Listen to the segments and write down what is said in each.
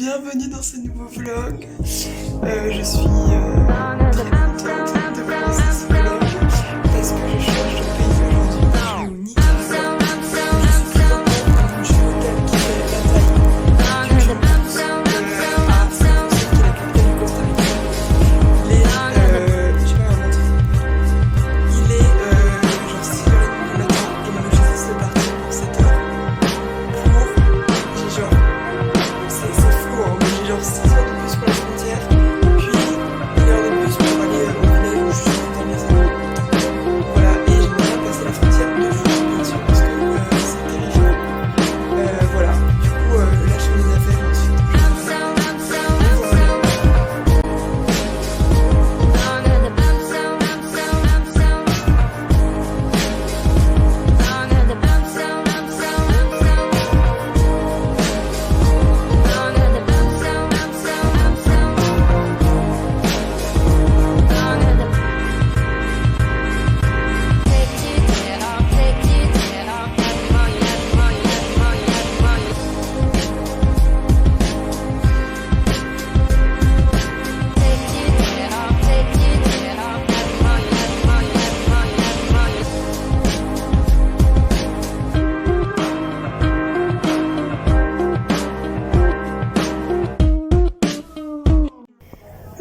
bienvenue dans ce nouveau vlog. Je suis très contente de commencer ce vlog parce que je change de pays aujourd'hui. Je suis au Nicaragua. Je suis présentement dans un hôtel qui fait la taille du Club Plus à San José, qui est la capitale du Costa Rica. Il est, je sais pas ma montre. Il est genre 6h30 du matin et moi je décide de partir pour 7h. J'ai genre, c'est fou hein, mais j'ai genre 6 heures de bus pour la frontière, puis 1 heure de bus pour aller au village où je suis dans mes amis. Voilà, et j'aimerais bien passer la frontière 2 jours bien sûr parce que c'est terrifiant. Voilà, du coup là je fais mes affaires et ensuite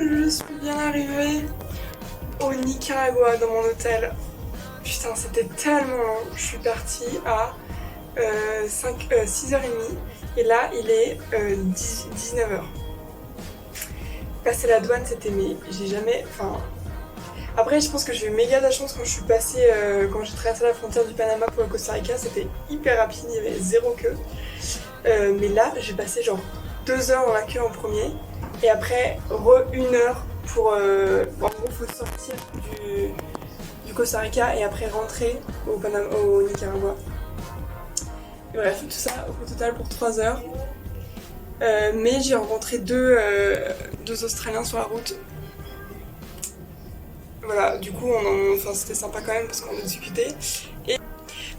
je suis bien arrivée au Nicaragua dans mon hôtel. Putain, c'était tellement long. Je suis partie à 6h30 et là il est 19h. Passer la douane c'était mais j'ai jamais... Enfin... Après je pense que j'ai eu méga de la chance quand je suis passée, quand j'ai traversé la frontière du Panama pour le Costa Rica, c'était hyper rapide, il y avait zéro queue. Mais là j'ai passé genre 2 heures dans la queue en premier et après 1 heure pour... en gros faut sortir du Costa Rica et après rentrer au Nicaragua. Et bref, tout ça au total pour 3 heures. Mais j'ai rencontré deux Australiens sur la route. Voilà, du coup enfin, c'était sympa quand même parce qu'on a discuté. Et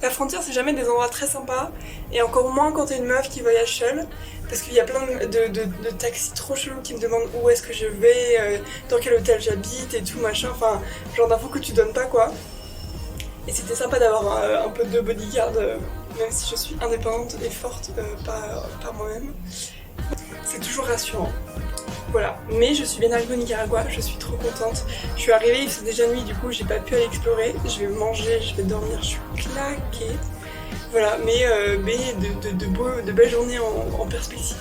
la frontière c'est jamais des endroits très sympas et encore moins quand t'es une meuf qui voyage seule parce qu'il y a plein de taxis trop chelous qui me demandent où est-ce que je vais, dans quel hôtel j'habite et tout machin, enfin genre d'infos que tu donnes pas quoi. Et c'était sympa d'avoir un peu de bodyguard même si je suis indépendante et forte par moi-même. C'est toujours rassurant. Voilà, mais je suis bien arrivée au Nicaragua, je suis trop contente. Je suis arrivée, il faisait déjà nuit, du coup j'ai pas pu aller explorer. Je vais manger, je vais dormir, je suis claquée. Voilà, mais de belles journées en perspective.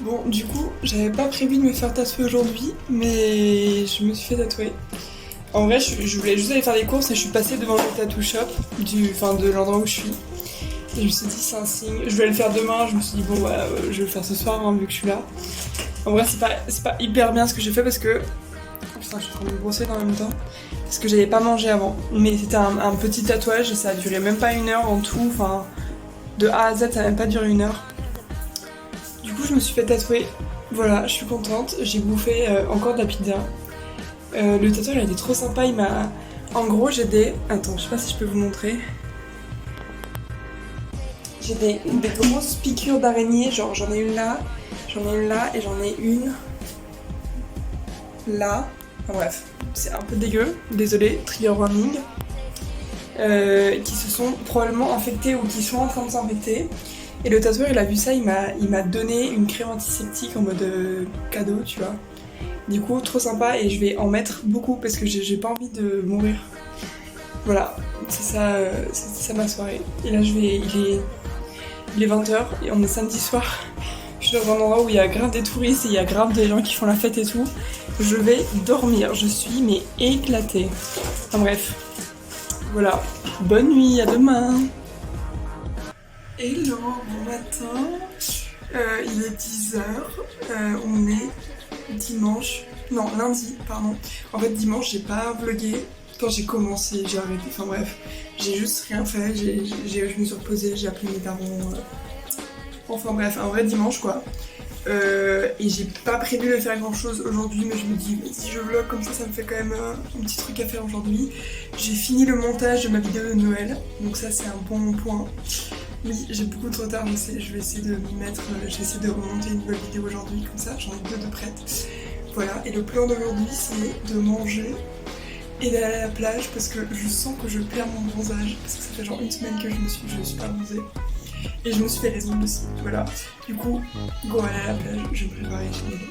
Bon, du coup, j'avais pas prévu de me faire tatouer aujourd'hui, mais je me suis fait tatouer. En vrai, je voulais juste aller faire des courses et je suis passée devant le tattoo shop de l'endroit où je suis. Et je me suis dit, c'est un signe. Je voulais le faire demain, je me suis dit, bon, bah, je vais le faire ce soir, hein, vu que je suis là. En vrai, c'est pas hyper bien ce que j'ai fait parce que... Oh, putain, je suis en train de me brosser en même temps. Parce que j'avais pas mangé avant. Mais c'était un petit tatouage et ça a duré même pas 1 heure en tout. Enfin, de A à Z, ça a même pas duré 1 heure. Du coup, je me suis fait tatouer. Voilà, je suis contente. J'ai bouffé encore de la pizza. Le tatouage a été trop sympa. Il m'a... En gros, j'ai des... Attends, je sais pas si je peux vous montrer. J'ai des grosses piqûres d'araignée. Genre, j'en ai une là, j'en ai une là et j'en ai une là. Enfin bref, c'est un peu dégueu. Désolée, trigger warning. Qui se sont probablement infectés ou qui sont en train de s'infecter. Et le tatoueur il a vu ça, il m'a donné une crème antiseptique en mode cadeau, tu vois. Du coup, trop sympa et je vais en mettre beaucoup parce que j'ai pas envie de mourir. Voilà, c'est ça ma soirée. Et là il est 20h et on est samedi soir. Je suis dans un endroit où il y a grave des touristes et il y a grave des gens qui font la fête et tout. Je vais dormir, je suis mais éclatée. Enfin bref, voilà. Bonne nuit, à demain. Hello, bon matin, il est 10h, on est dimanche, non lundi pardon, en fait dimanche j'ai pas vlogué, quand j'ai commencé j'ai arrêté, enfin bref, j'ai juste rien fait, je me suis reposée, j'ai appelé mes parents, Enfin bref, un vrai dimanche quoi. Et j'ai pas prévu de faire grand chose aujourd'hui, mais je me dis si je vlog comme ça me fait quand même un petit truc à faire aujourd'hui. J'ai fini le montage de ma vidéo de Noël, donc ça c'est un bon point. Oui, j'ai beaucoup de retard, je vais essayer de m'y mettre, je vais essayer de remonter une nouvelle vidéo aujourd'hui, comme ça j'en ai 2 de prêtes. Voilà, et le plan d'aujourd'hui c'est de manger et d'aller à la plage parce que je sens que je perds mon bronzage, parce que ça fait genre 1 semaine que je suis pas bronzée. Et je me suis fait les ongles aussi, voilà. Du coup, go aller à la plage, je vais me préparer, je vais y aller.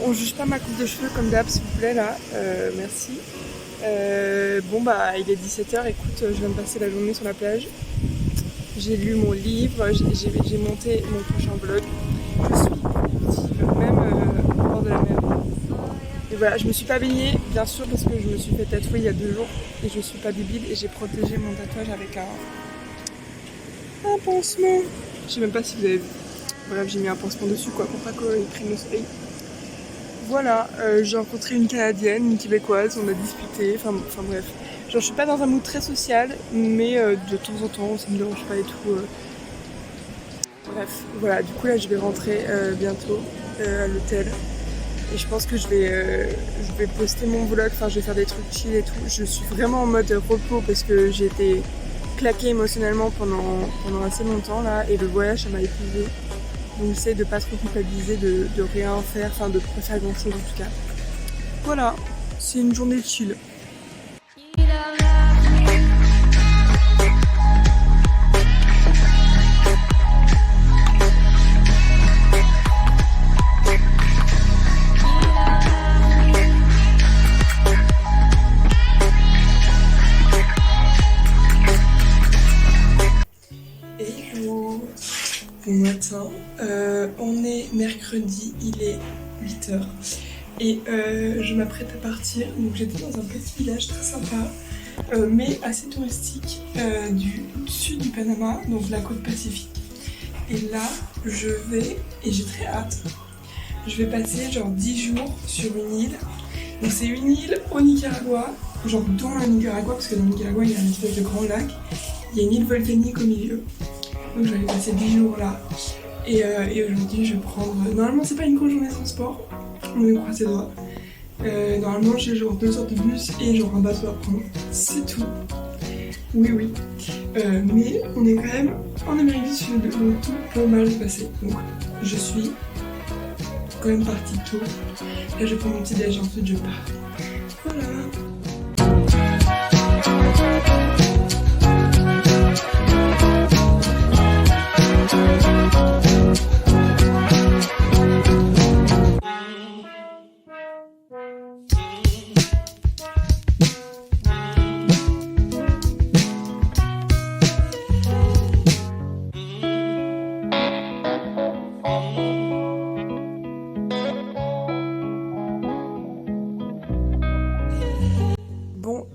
On juge pas ma coupe de cheveux comme d'hab s'il vous plaît là, merci. Bon bah il est 17h, écoute, je viens de passer la journée sur la plage. J'ai lu mon livre, j'ai monté mon prochain vlog. Je suis même au bord de la mer. Et voilà, je me suis pas baignée bien sûr parce que je me suis fait tatouer il y a 2 jours et je suis pas débile et j'ai protégé mon tatouage avec un pansement. Je sais même pas si vous avez vu. Voilà, j'ai mis un pansement dessus quoi pour pas qu'il prenne le soleil. Voilà, j'ai rencontré une Canadienne, une Québécoise, on a discuté, enfin bref. Genre je suis pas dans un mood très social, mais de temps en temps ça me dérange pas et tout. Bref, voilà, du coup là je vais rentrer bientôt à l'hôtel. Et je pense que je vais poster mon vlog, enfin je vais faire des trucs chill et tout. Je suis vraiment en mode repos parce que j'ai été claquée émotionnellement pendant assez longtemps là. Et le voyage ça m'a épuisée. Donc j'essaie de pas trop culpabiliser, de rien faire, enfin de pas faire grand chose en tout cas. Voilà, c'est une journée chill. Bon matin, on est mercredi, il est 8h et je m'apprête à partir. Donc j'étais dans un petit village très sympa mais assez touristique du sud du Panama, donc la côte pacifique. Et là je vais, et j'ai très hâte, je vais passer genre 10 jours sur une île. Donc c'est une île au Nicaragua, genre dans le Nicaragua, parce que dans le Nicaragua il y a une espèce de grand lac, il y a une île volcanique au milieu. Donc j'allais passer 10 jours là. Et aujourd'hui je vais prendre... Normalement c'est pas une grosse journée de transport, on me croise les doigts. Normalement j'ai genre 2 heures de bus et genre un bateau à prendre. C'est tout. Oui. Mais on est quand même en Amérique du Sud, donc tout peut mal se passer. Donc je suis quand même partie tôt. Là je prends mon petit déj, ensuite je pars. Voilà.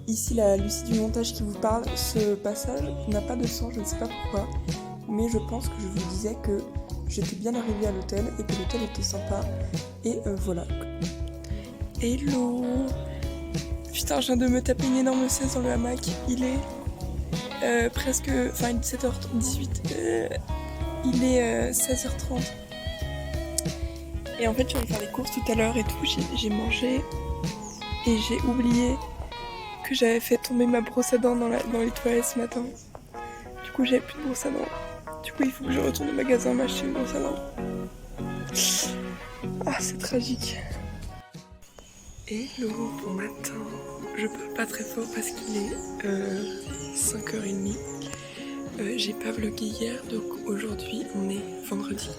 Ici la Lucie du montage qui vous parle, ce passage n'a pas de sens, je ne sais pas pourquoi, mais je pense que je vous disais que j'étais bien arrivée à l'hôtel et que l'hôtel était sympa, et voilà. Hello! Putain, je viens de me taper une énorme sieste dans le hamac, il est presque, enfin 17h18, il est 16h30. Et en fait je suis allée faire les courses tout à l'heure et tout, j'ai mangé et j'ai oublié que j'avais fait tomber ma brosse à dents dans les toilettes ce matin. Du coup j'avais plus de brosse à dents. Du coup il faut que je retourne au magasin m'acheter une brosse à dents. Ah c'est tragique. Hello, bon matin. Je parle pas très fort parce qu'il est 5h30. J'ai pas vlogué hier, donc aujourd'hui on est vendredi.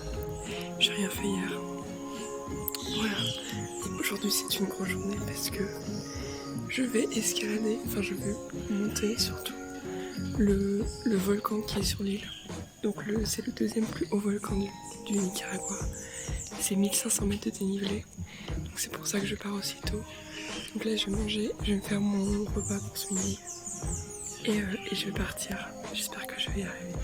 J'ai rien fait hier. Voilà. Et aujourd'hui c'est une grosse journée parce que je vais escalader, enfin je vais monter surtout le volcan qui est sur l'île. Donc c'est le 2e plus haut volcan du Nicaragua. C'est 1500 mètres de dénivelé. Donc c'est pour ça que je pars aussi tôt. Donc là je vais manger, je vais me faire mon repas pour ce midi. Et je vais partir. J'espère que je vais y arriver.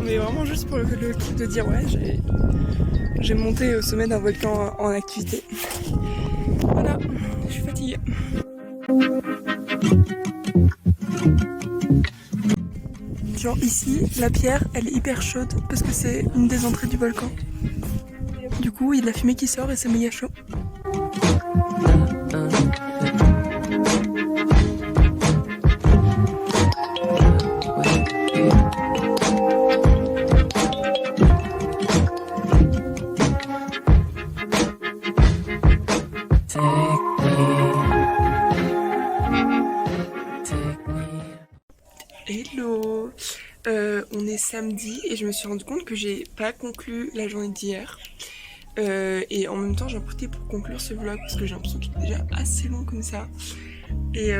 Mais vraiment juste pour le kiff de dire ouais, j'ai monté au sommet d'un volcan en activité. Voilà, je suis fatiguée. Genre ici, la pierre, elle est hyper chaude parce que c'est une des entrées du volcan. Du coup, il y a de la fumée qui sort et c'est méga chaud. Hello, on est samedi et je me suis rendu compte que j'ai pas conclu la journée d'hier et en même temps j'en profité pour conclure ce vlog parce que j'ai l'impression qu'il est déjà assez long comme ça et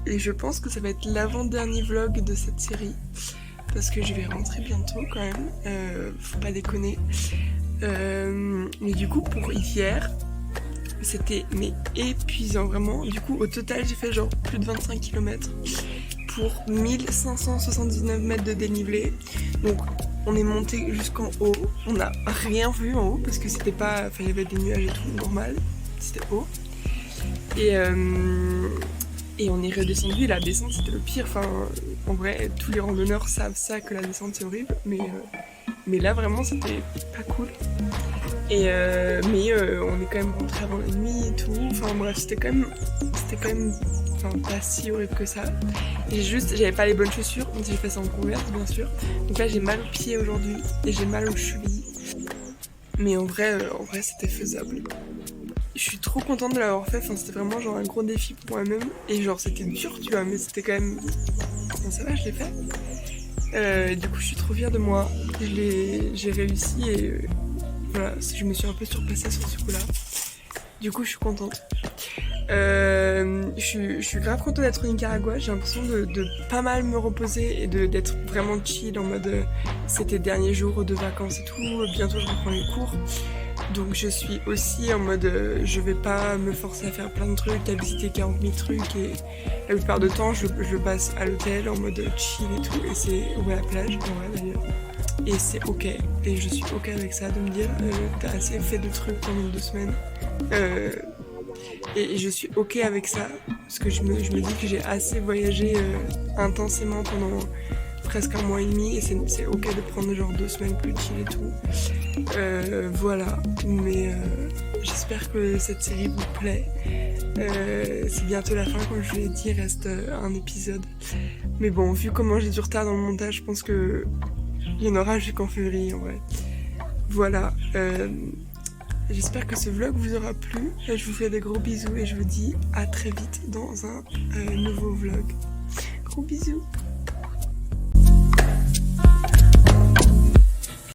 je pense que ça va être l'avant-dernier vlog de cette série parce que je vais rentrer bientôt quand même, faut pas déconner, mais du coup pour hier c'était épuisant vraiment. Du coup au total j'ai fait genre plus de 25 km pour 1579 mètres de dénivelé. Donc on est monté jusqu'en haut, on n'a rien vu en haut parce que c'était pas, enfin il y avait des nuages et tout, normal, c'était haut. Et on est redescendu et la descente c'était le pire. Enfin en vrai tous les randonneurs savent ça, que la descente c'est horrible, mais là vraiment c'était pas cool. Et mais on est quand même rentré avant la nuit et tout. Enfin bref, c'était quand même pas si horrible que ça. Et juste, j'avais pas les bonnes chaussures, donc j'ai fait ça en Converse bien sûr. Donc là j'ai mal aux pieds aujourd'hui et j'ai mal aux chevilles. Mais en vrai c'était faisable. Je suis trop contente de l'avoir fait, enfin c'était vraiment genre un gros défi pour moi-même. Et genre c'était dur tu vois, mais c'était quand même... Bon ça va, je l'ai fait. Du coup je suis trop fière de moi. J'ai réussi et voilà, je me suis un peu surpassée sur ce coup-là. Du coup je suis contente. Je suis grave contente d'être au Nicaragua, j'ai l'impression de pas mal me reposer et d'être vraiment chill en mode c'était dernier jour de vacances et tout, bientôt je reprends les cours. Donc je suis aussi en mode je vais pas me forcer à faire plein de trucs, à visiter 40 000 trucs et la plupart du temps je passe à l'hôtel en mode chill et tout et c'est à la plage en vrai d'ailleurs. Et c'est ok, et je suis ok avec ça de me dire t'as assez fait de trucs pendant 2 semaines. Et je suis ok avec ça, parce que je me dis que j'ai assez voyagé intensément pendant presque 1 mois et demi, et c'est ok de prendre genre 2 semaines plus chill et tout. Voilà, mais j'espère que cette série vous plaît. C'est bientôt la fin, comme je vous l'ai dit, il reste un épisode. Mais bon, vu comment j'ai du retard dans le montage, je pense que il y en aura jusqu'en février en vrai. Voilà. J'espère que ce vlog vous aura plu. Je vous fais des gros bisous et je vous dis à très vite dans un nouveau vlog. Gros bisous.